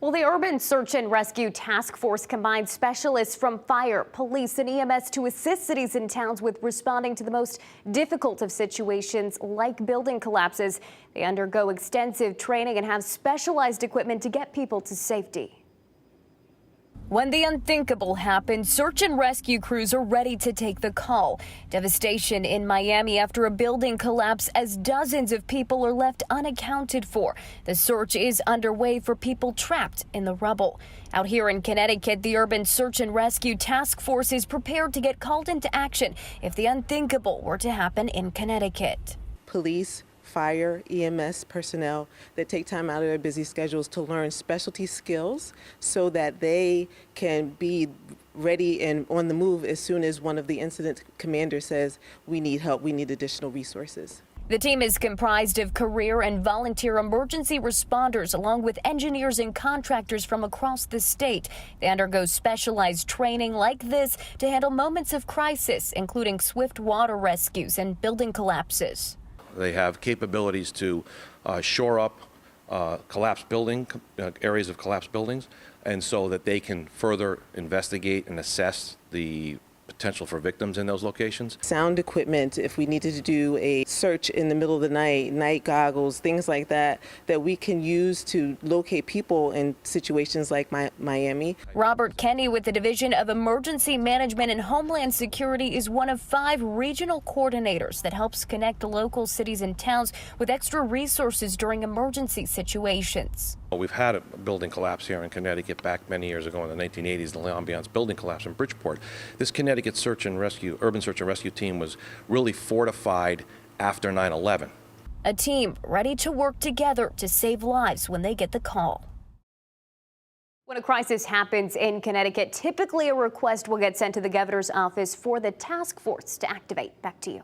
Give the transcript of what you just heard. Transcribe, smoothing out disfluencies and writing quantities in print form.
Well, the Urban Search and Rescue Task Force combines specialists from fire, police, and EMS to assist cities and towns with responding to the most difficult of situations like building collapses. They undergo extensive training and have specialized equipment to get people to safety. When the unthinkable happens, search and rescue crews are ready to take the call. Devastation in Miami after a building collapse as dozens of people are left unaccounted for. The search is underway for people trapped in the rubble. Out here in Connecticut, the Urban Search and Rescue Task Force is prepared to get called into action if the unthinkable were to happen in Connecticut. Police, fire, EMS personnel that take time out of their busy schedules to learn specialty skills so that they can be ready and on the move as soon as one of the incident commanders says, we need help, we need additional resources. The team is comprised of career and volunteer emergency responders, along with engineers and contractors from across the state. They undergo specialized training like this to handle moments of crisis, including swift water rescues and building collapses. They have capabilities to shore up areas of collapsed buildings, and so that they can further investigate and assess the potential for victims in those locations. Sound equipment, if we needed to do a search in the middle of the night goggles, things like that, that we can use to locate people in situations like Miami. Robert Kenny with the Division of Emergency Management and Homeland Security is one of 5 regional coordinators that helps connect local cities and towns with extra resources during emergency situations. We've had a building collapse here in Connecticut back many years ago in the 1980s, the L'Ambiance building collapse in Bridgeport. This Connecticut Urban Search and Rescue team was really fortified after 9/11. A team ready to work together to save lives when they get the call. When a crisis happens in Connecticut, typically a request will get sent to the governor's office for the task force to activate. Back to you.